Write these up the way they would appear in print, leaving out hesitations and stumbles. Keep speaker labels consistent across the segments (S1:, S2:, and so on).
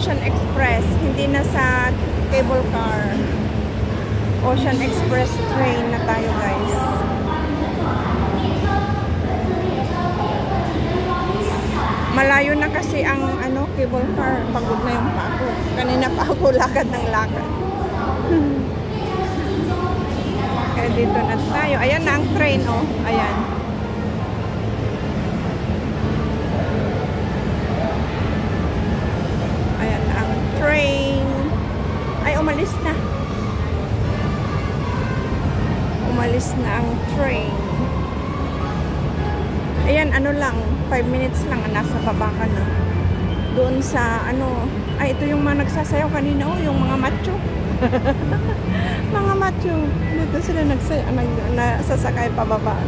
S1: Ocean Express, hindi na sa cable car. Ocean Express train na tayo, guys. Malayo na kasi ang cable car. Pagod na yung pa ako. Kanina pa ako lakad ng lakad. Kaya dito na tayo. Ayan na ang train, oh. Ayan. Ayan na ang train. Ay, umalis na. Umalis na ang train. Ayan, ano lang. 5 minutes lang. Nasa baba ka na. Doon sa, ay, ito yung mga nagsasayaw kanina, oh. Yung mga macho. Mga macho. Dito sila nasasakay pababa.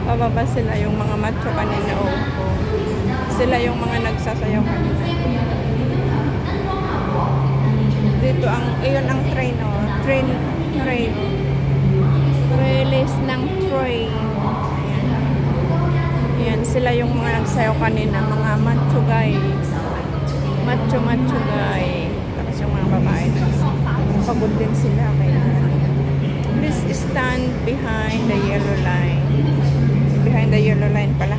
S1: Pababa sila yung mga macho kanina, oh. Sila yung mga nagsasayaw kanina. Dito iyon ang train, oh. Train. Release ng train. Ayan, sila yung mga nagsayaw kanina, mga macho guys. Macho guys. Tapos yung mga babae na pagod din sila. Kaya please stand behind the yellow line. Behind the yellow line pala.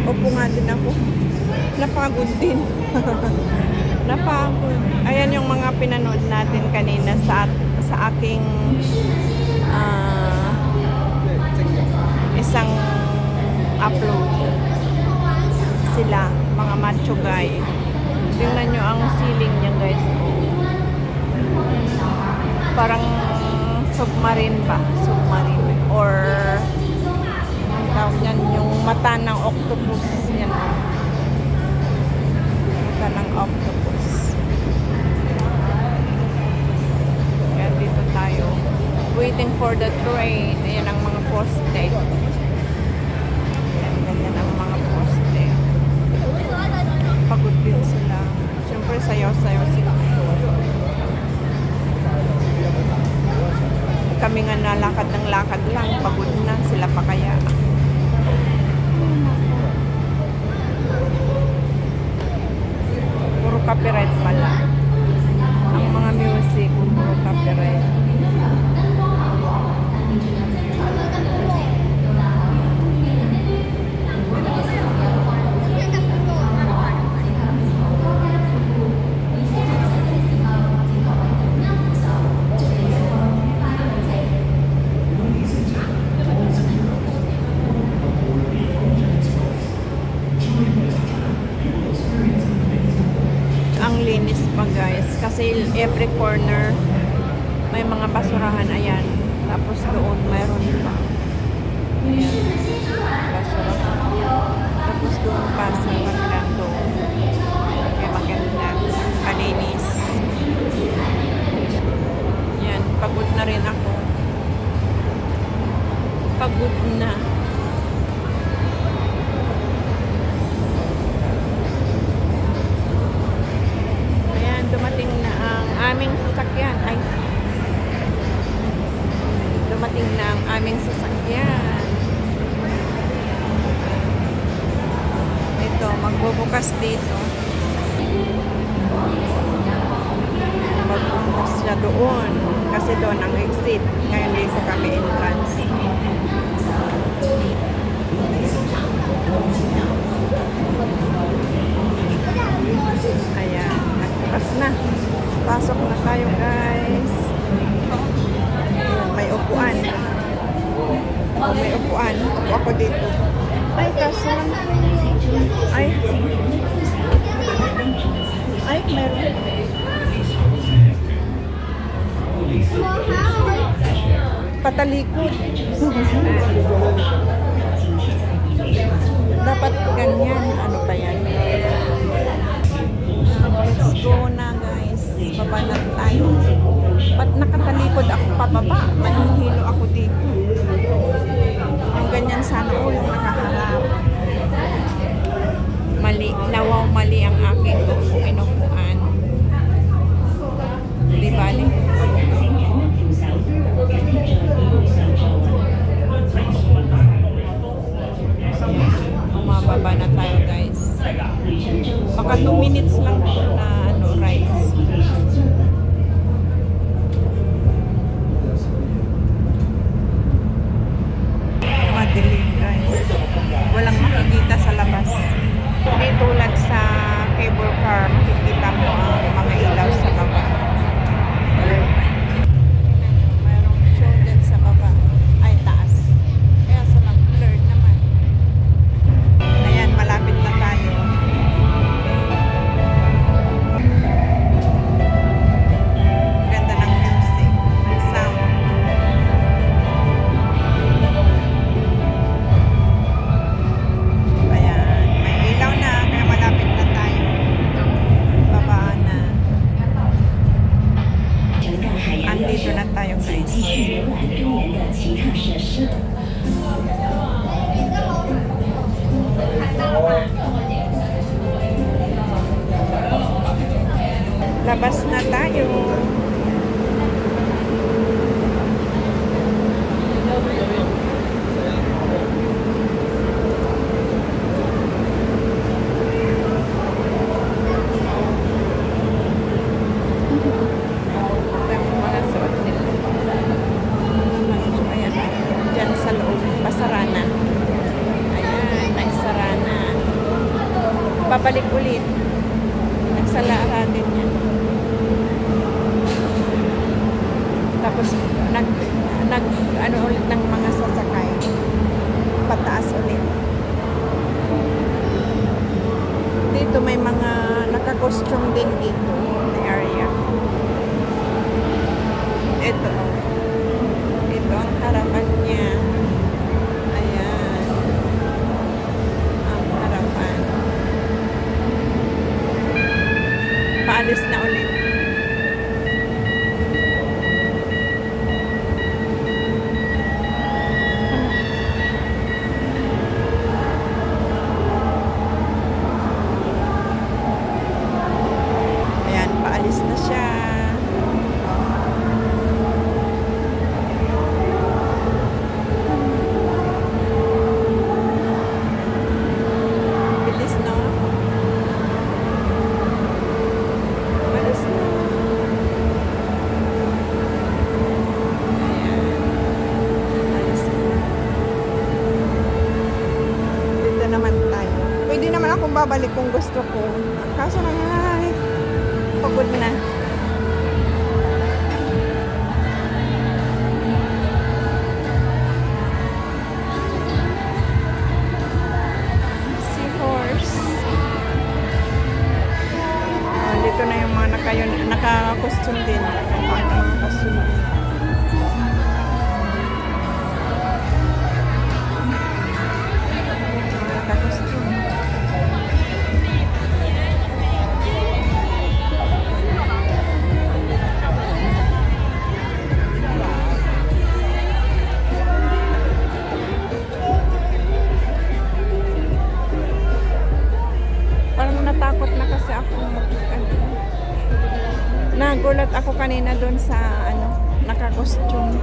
S1: Opo nga din ako. Napagod din. Napagod. Ayan yung mga pinanood natin kanina sa aking isang upload. Sila, mga macho guy. Tingnan nyo ang ceiling niya, guys. Parang submarine ba? Submarine. Or ang tawag niyan, yung mata ng octopus. Yan. Mata ng octopus. Yan, dito tayo. Waiting for the train. Ayan ang mga poste. Yan, ganyan ang mga poste. Pagod din sila. Siyempre, sayaw-sayaw sila. Kami nga nalakad ng lakad lang. Pagod na. Sila pa kaya. Puro copyright pala. Ang mga music, puro copyright. Ang linis pa, guys, kasi every corner may mga basurahan. Ayan, tapos doon mayroon pa. Ayan, basurahan. Tapos doon pa sa kabilang doon. Kaya maganda, malinis. Ayan, pagod na rin ako. Pagod na. Dumating na ang aming sasakyan. Ay, dumating na ang aming sasakyan. Ito, magbubukas dito. Magbubukas siya doon. Kasi doon ang exit. Ngayon dito kami entrance. Ayan. Pas na. Pasok na tayo, guys. May upuan. May upuan. Upo ako dito. Ay, kaso. Ay, meron. Patalikod. Dapat ganyan. Ano pa yan? Let's go na, guys. Baba na tayo. Ba't nakatalikod ako pababa? Manihilo ako dito. Yung ganyan sana ko, yung nakaharap. Mali ang aking inupuan. Di bali? tayo guys. Labas na tayo. Babalik ulit. Nagsalara din yan. Tapos ano ulit ng mga sasakay. Pataas ulit. Dito may mga naka-costume din dito na area. Ito. Ito ang harapan niya. Paalis na ulit. Ayan, paalis na siya. Bilis, no? Akong babalik kung gusto ko. Kaso na ay pagod na. Seahorse. Dito na yung mga naka-costume din. Mga costume. Nagulat ako kanina doon sa naka-costume.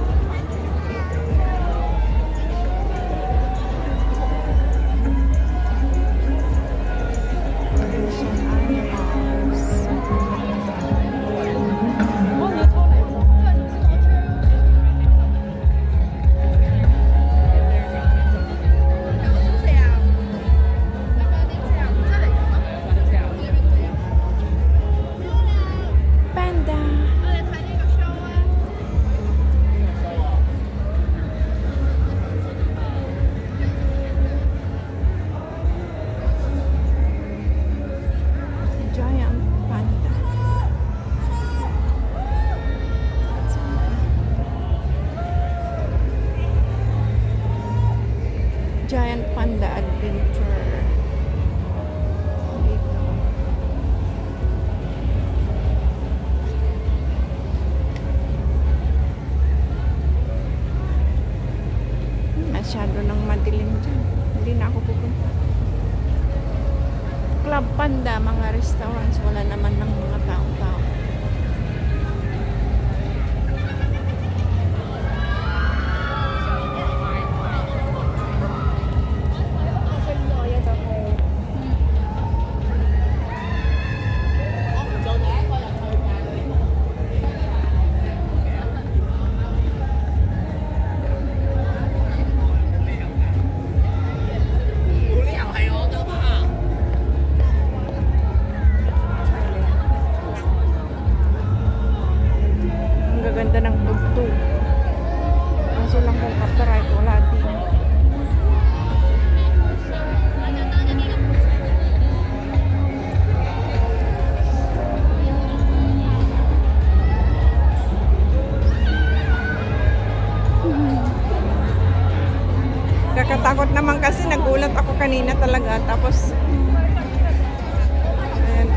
S1: Giant Panda Adventure. Dito. Masyado nang madilim dyan. Hindi na ako pupunta. Club Panda, mga restaurants. Wala naman ng mga tao-tao. Ganda ng bugto. Kaso lang kung copyright, wala din. Kakatakot naman kasi nagulat ako kanina talaga. Tapos ayan.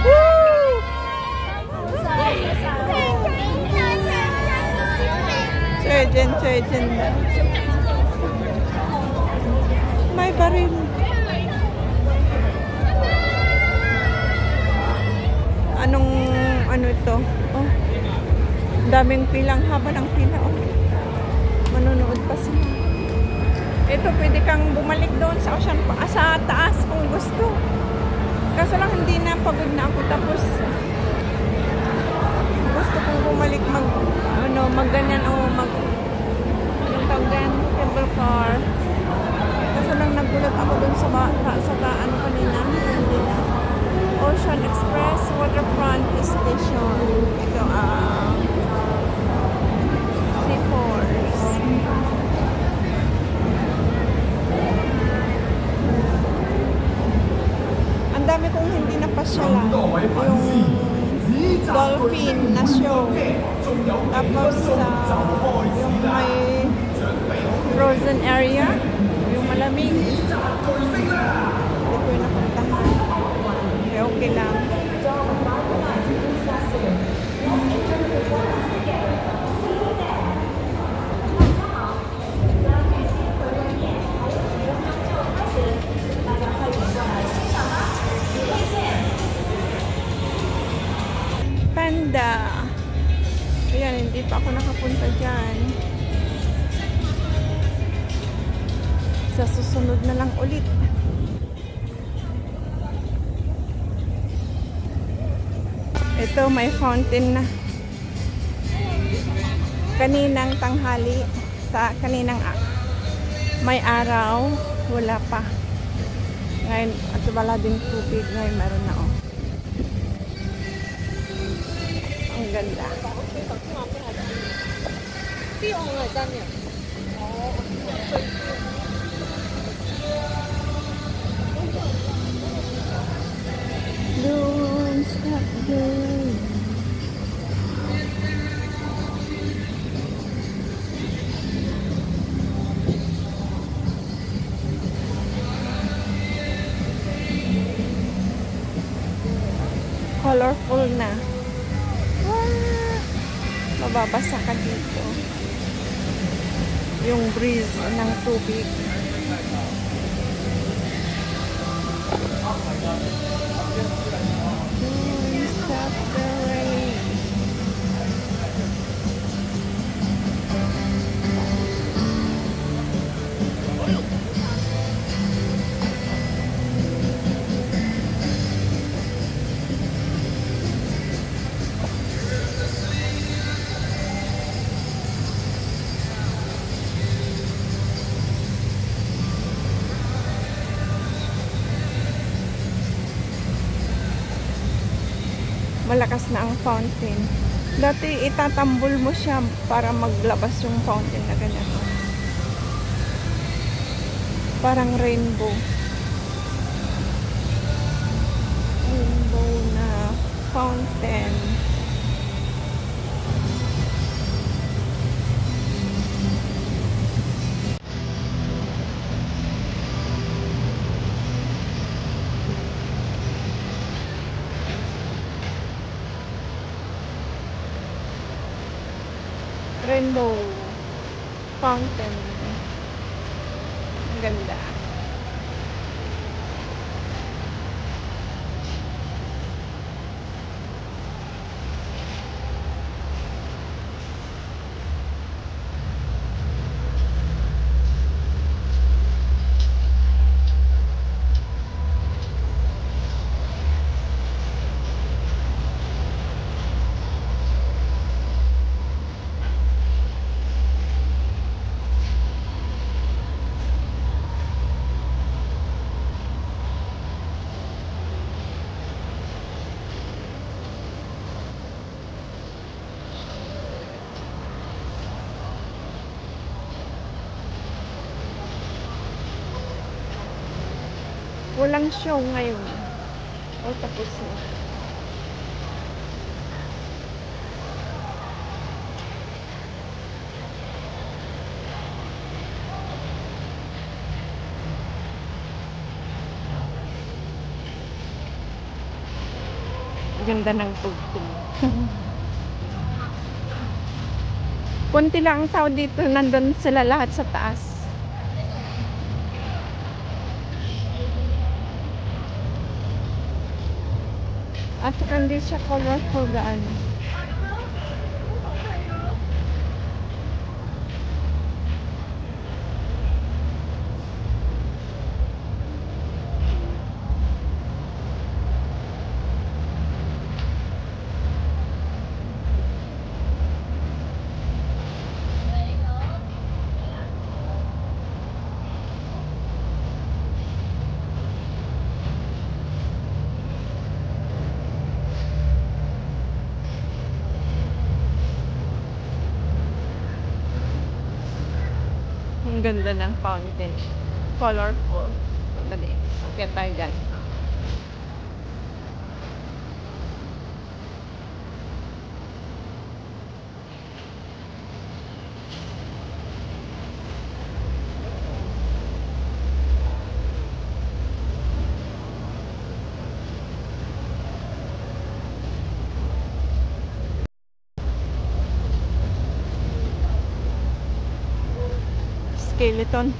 S1: Woo! legend. May baril. Ano ito? Oh, daming pilang, haba ng pila. Oh, manonood pa sila. Ito, pwede kang bumalik doon sa ocean, sa taas kung gusto. Kaso lang hindi na, pagod na ako. Tapos gusto kong bumalik magganyan o yung tawgan, cable car. Kaso lang nagulat ako doon sa ano kanina, hindi na. Ocean Express Waterfront Station. Ito Seaforth. Ang dami kong hindi napasyalan. Yung dolphin na show. Tapos yung may frozen area, yung malamig. Hindi ko yung napuntahan. Okay lang. Panda. Ayan, hindi pa ako nakapunta dyan. Sa susunod na lang ulit. Ito, may fountain na. Kaninang tanghali, kaninang may araw, wala pa. Ngayon, at wala din tubig. Ngayon, meron na, oh. Ang ganda. Don't stop there. Colorful na. Mababasa ka dito. Yung breeze ng tubig. Stop the rain. Malakas na ang fountain. Dati itatambol mo siya para maglabas yung fountain na ganyan. Parang rainbow. Rainbow na fountain. Rainbow fountain. Ang ganda. Walang show ngayon. O, tapos na. Ganda ng tugtog. Konti lang ang tao dito. Nandun sila lahat sa taas. At saka hindi siya colorful gaano. Ang ganda ng fountain. Colorful. Dali. Kaya tayo dyan. Skeleton.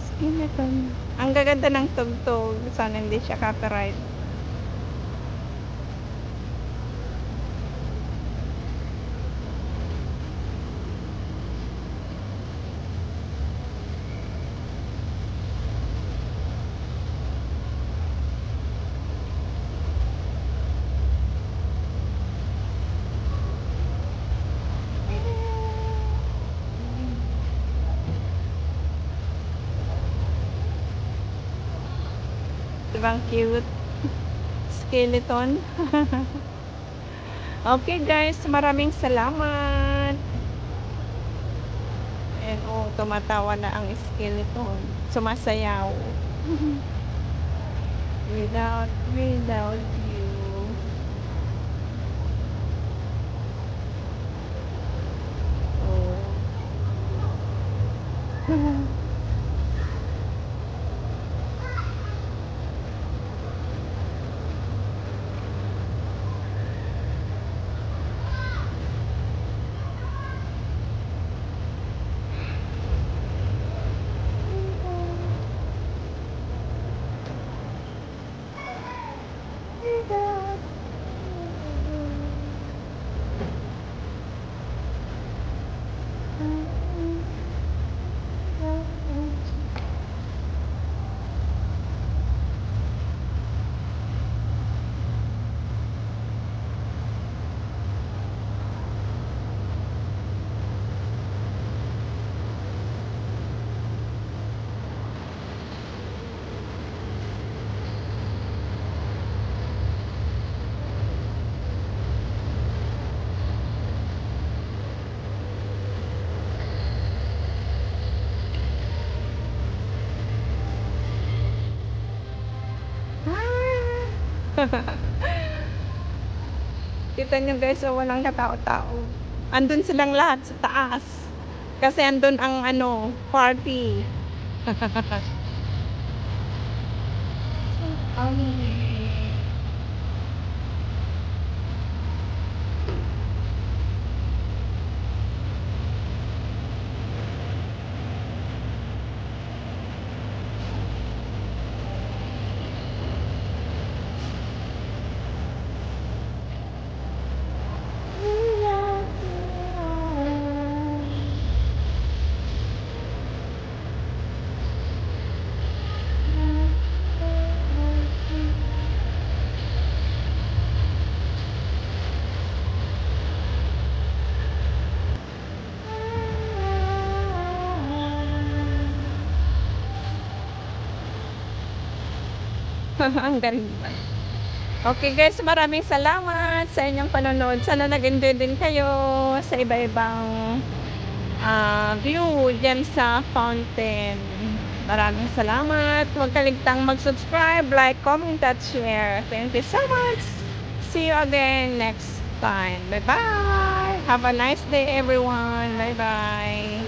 S1: Skeleton. Ang gaganda ng tugtog. Sana hindi siya copyright. Diba ang cute? Skeleton. Okay guys, maraming salamat. And oh, tumatawa na ang skeleton. Sumasayaw. Without you. Oh. Kita nyo guys, so walang katao-tao. Andun silang lahat sa taas. Kasi andun ang ano, party. Ang ganda. Okay guys, maraming salamat sa inyong panonood. Sana nag-enjoy din kayo sa iba-ibang view dyan sa fountain. Maraming salamat. Huwag kaligtang mag-subscribe, like, comment, at share. Thank you so much. See you again next time. Bye-bye. Have a nice day everyone. Bye-bye.